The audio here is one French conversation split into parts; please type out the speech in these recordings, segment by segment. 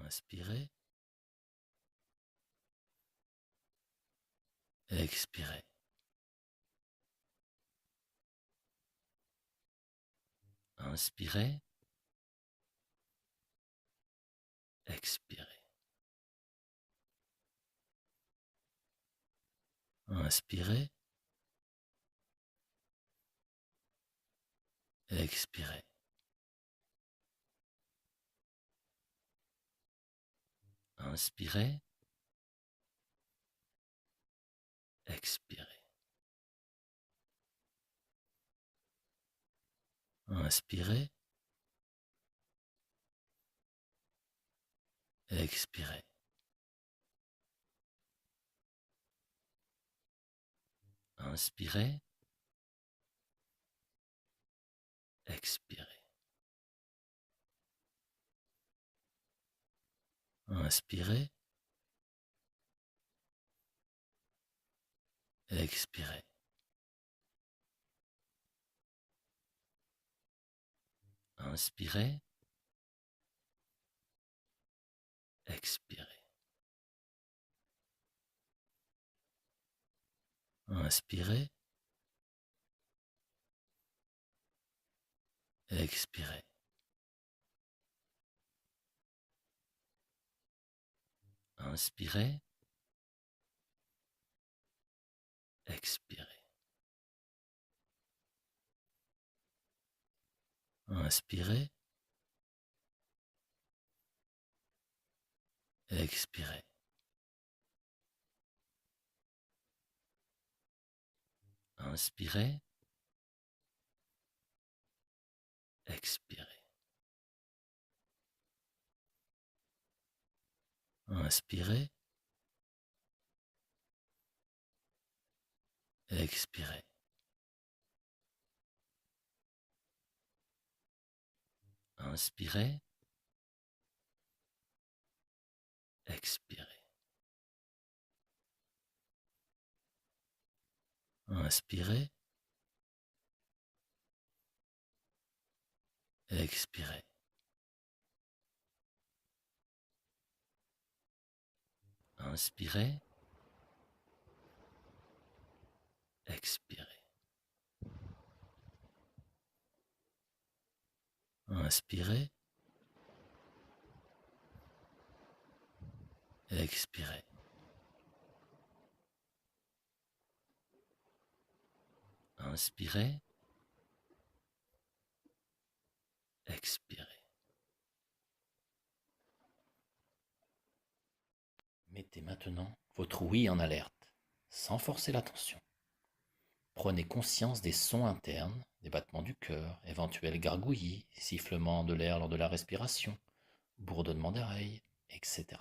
Inspirez, expirez. Inspirez, expirez. Inspirez, expirez. Inspirez, expirez. Inspirez, expirez. Inspirez, expirez. Inspirez, expirez. Inspirez, expirez. Inspirez, expirez. Inspirez, expirez. Inspirez, expirez. Inspirez, expirez. Inspirez, expirez. Inspirez, expirez. Inspirez, expirez. Inspirez, expirez. Inspirez, expirez. Inspirez, expirez. Mettez maintenant votre ouïe en alerte, sans forcer l'attention. Prenez conscience des sons internes, des battements du cœur, éventuels gargouillis, sifflements de l'air lors de la respiration, bourdonnement d'oreilles, etc.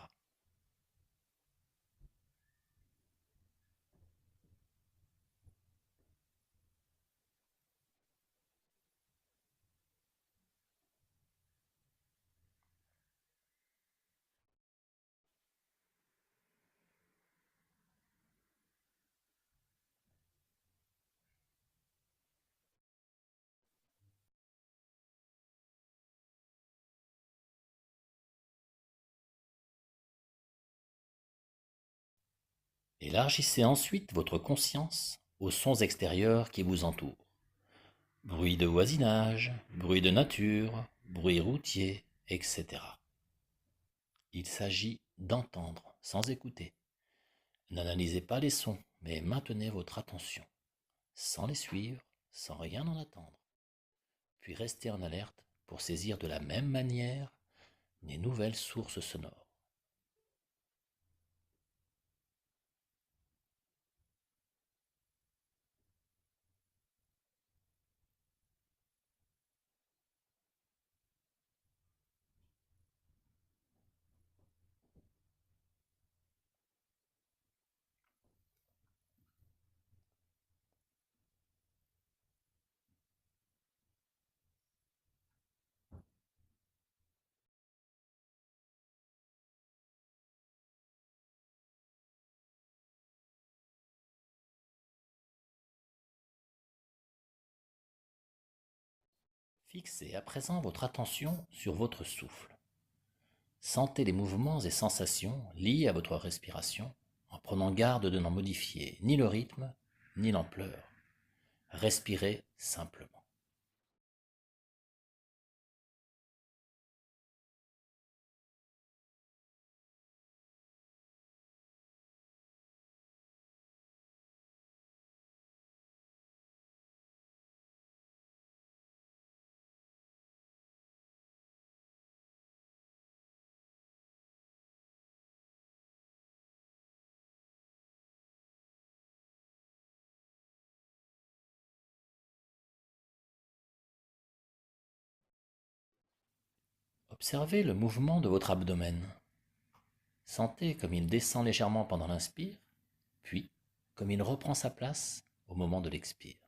Élargissez ensuite votre conscience aux sons extérieurs qui vous entourent. Bruit de voisinage, bruit de nature, bruit routier, etc. Il s'agit d'entendre sans écouter. N'analysez pas les sons, mais maintenez votre attention, sans les suivre, sans rien en attendre. Puis restez en alerte pour saisir de la même manière les nouvelles sources sonores. Fixez à présent votre attention sur votre souffle. Sentez les mouvements et sensations liés à votre respiration en prenant garde de n'en modifier ni le rythme ni l'ampleur. Respirez simplement. Observez le mouvement de votre abdomen. Sentez comme il descend légèrement pendant l'inspire, puis comme il reprend sa place au moment de l'expire.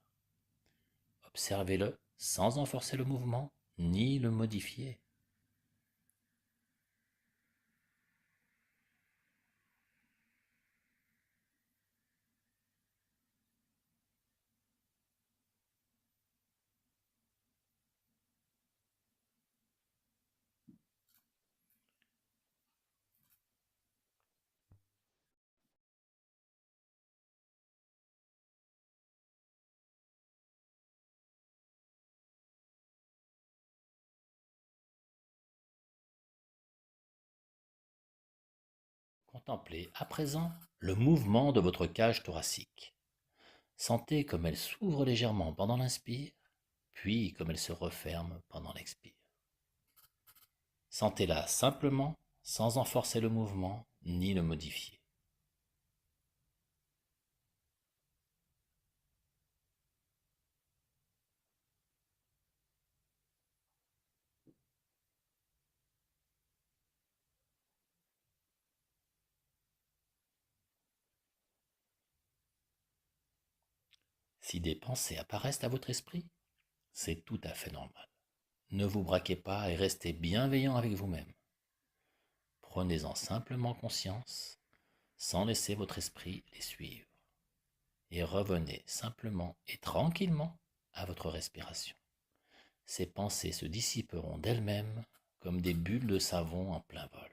Observez-le sans en forcer le mouvement ni le modifier. Contemplez à présent le mouvement de votre cage thoracique. Sentez comme elle s'ouvre légèrement pendant l'inspire, puis comme elle se referme pendant l'expire. Sentez-la simplement sans en forcer le mouvement ni le modifier. Si des pensées apparaissent à votre esprit, c'est tout à fait normal. Ne vous braquez pas et restez bienveillant avec vous-même. Prenez-en simplement conscience sans laisser votre esprit les suivre. Et revenez simplement et tranquillement à votre respiration. Ces pensées se dissiperont d'elles-mêmes comme des bulles de savon en plein vol.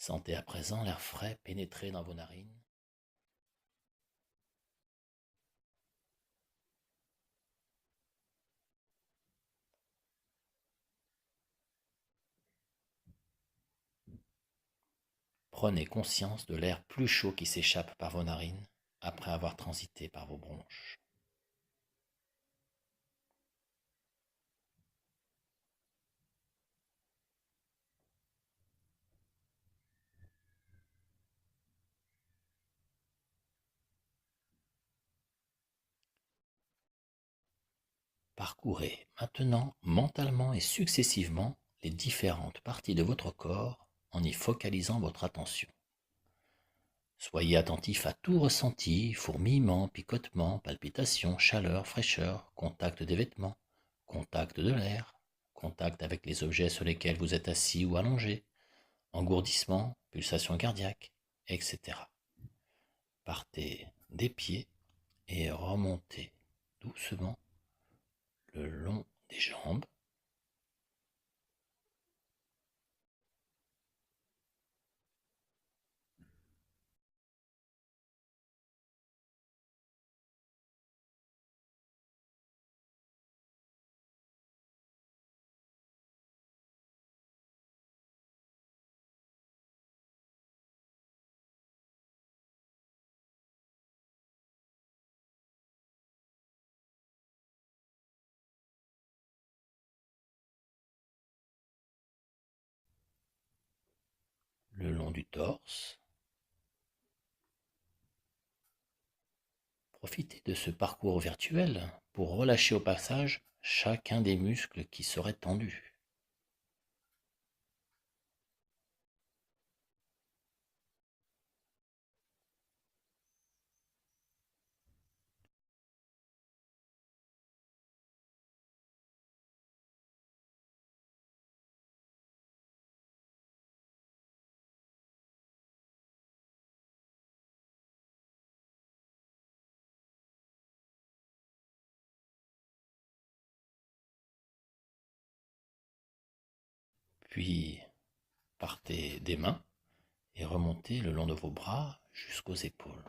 Sentez à présent l'air frais pénétrer dans vos narines. Prenez conscience de l'air plus chaud qui s'échappe par vos narines après avoir transité par vos bronches. Parcourez maintenant mentalement et successivement les différentes parties de votre corps en y focalisant votre attention. Soyez attentif à tout ressenti, fourmillement, picotement, palpitations, chaleur, fraîcheur, contact des vêtements, contact de l'air, contact avec les objets sur lesquels vous êtes assis ou allongé, engourdissement, pulsation cardiaque, etc. Partez des pieds et remontez doucement le long des jambes, le long du torse. Profitez de ce parcours virtuel pour relâcher au passage chacun des muscles qui seraient tendus. Puis partez des mains et remontez le long de vos bras jusqu'aux épaules.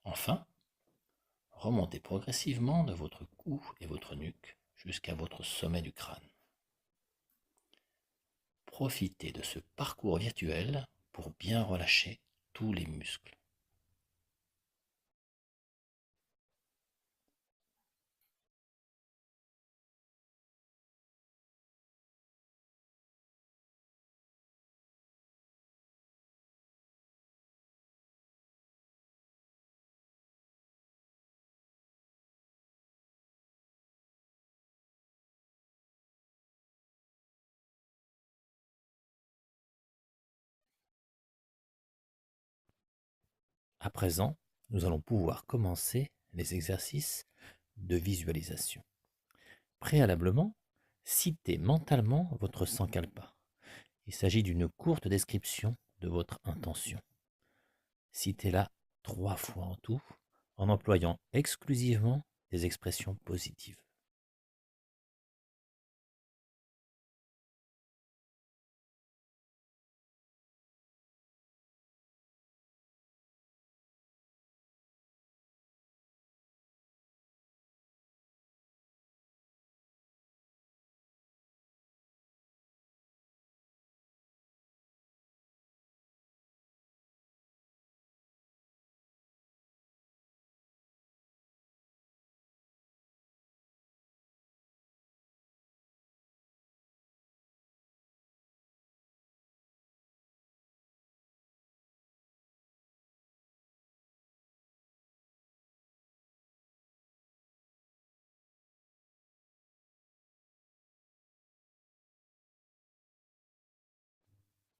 Enfin, remontez progressivement de votre cou et votre nuque jusqu'à votre sommet du crâne. Profitez de ce parcours virtuel pour bien relâcher tous les muscles. À présent, nous allons pouvoir commencer les exercices de visualisation. Préalablement, citez mentalement votre sankalpa. Il s'agit d'une courte description de votre intention. Citez-la 3 fois en tout, en employant exclusivement des expressions positives.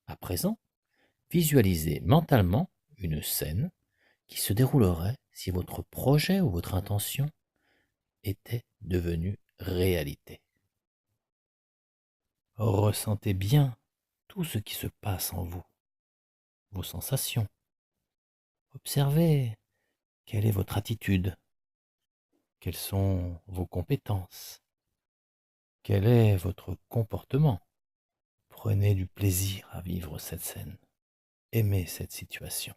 À présent, visualisez mentalement une scène qui se déroulerait si votre projet ou votre intention était devenu réalité. Ressentez bien tout ce qui se passe en vous, vos sensations. Observez quelle est votre attitude, quelles sont vos compétences, quel est votre comportement. Prenez du plaisir à vivre cette scène. Aimez cette situation.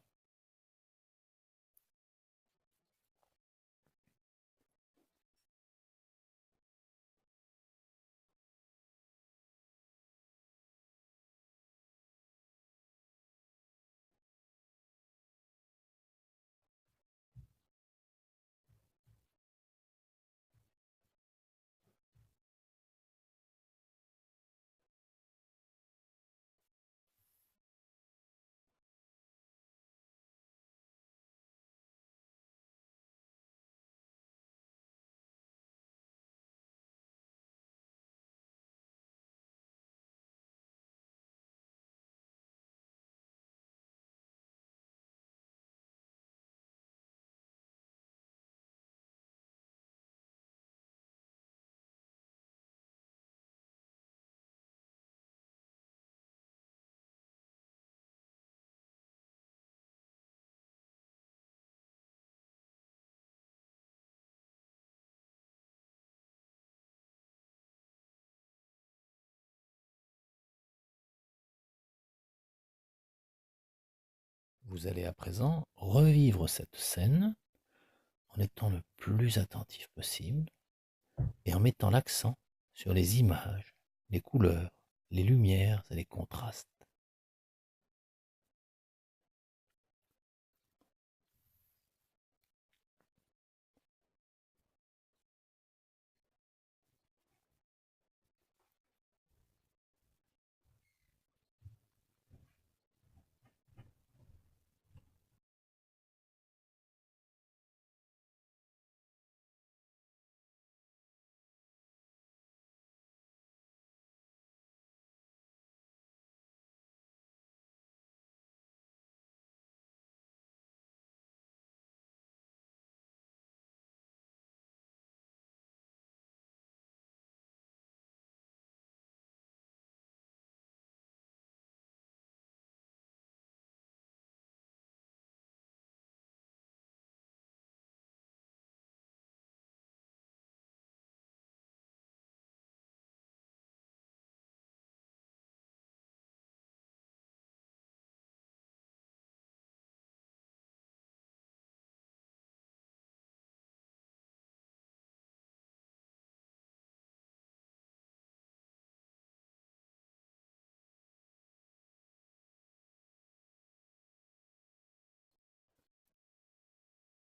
Vous allez à présent revivre cette scène en étant le plus attentif possible et en mettant l'accent sur les images, les couleurs, les lumières et les contrastes.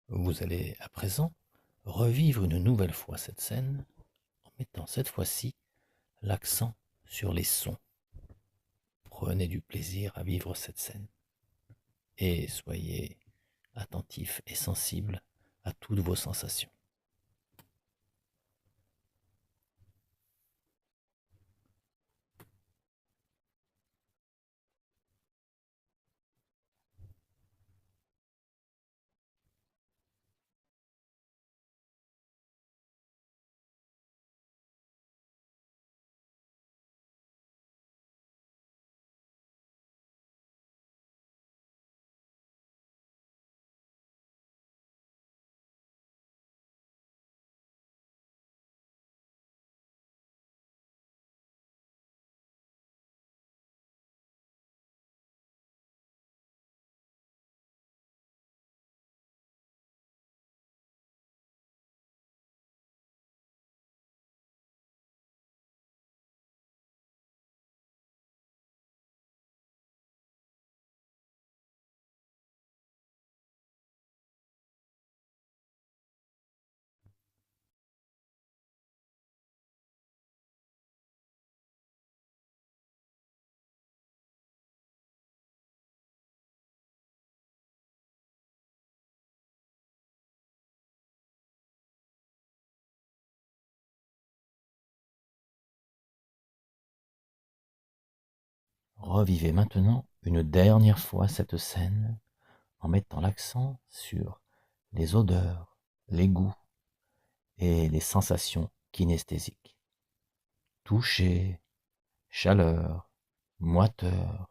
Vous allez à présent revivre une nouvelle fois cette scène en mettant cette fois-ci l'accent sur les sons. Prenez du plaisir à vivre cette scène et soyez attentif et sensible à toutes vos sensations. Revivez maintenant une dernière fois cette scène en mettant l'accent sur les odeurs, les goûts et les sensations kinesthésiques. Toucher, chaleur, moiteur.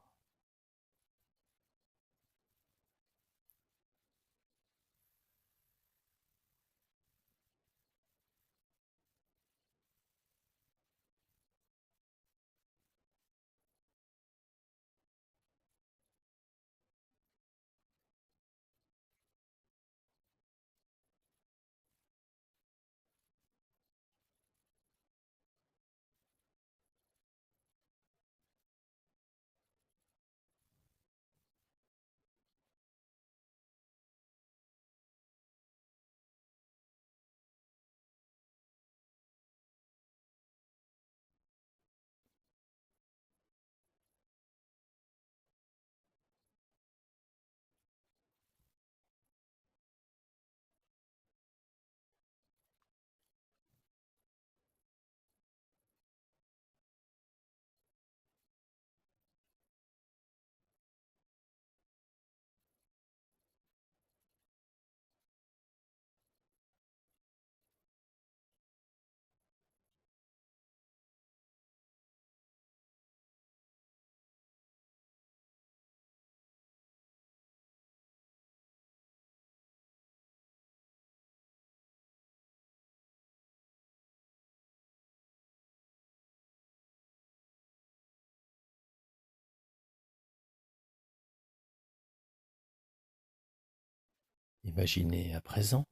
Imaginez à présent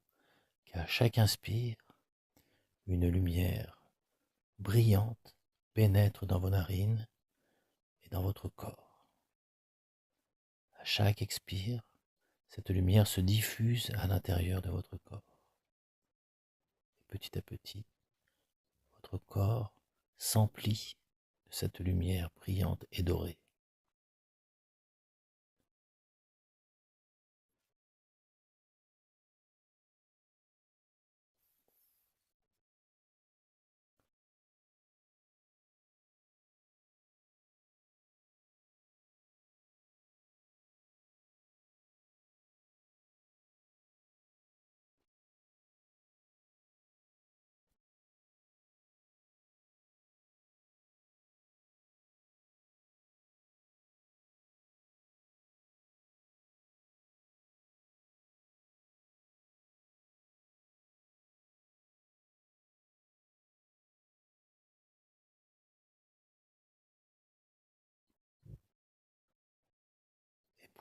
qu'à chaque inspire, une lumière brillante pénètre dans vos narines et dans votre corps. À chaque expire, cette lumière se diffuse à l'intérieur de votre corps. Et petit à petit, votre corps s'emplit de cette lumière brillante et dorée.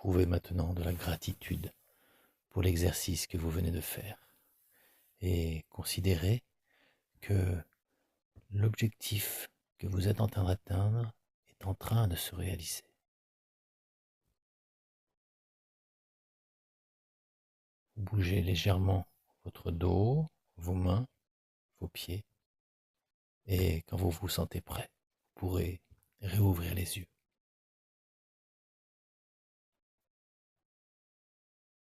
Éprouvez maintenant de la gratitude pour l'exercice que vous venez de faire et considérez que l'objectif que vous êtes en train d'atteindre est en train de se réaliser. bougez légèrement votre dos, vos mains, vos pieds. Et quand vous vous sentez prêt, vous pourrez réouvrir les yeux.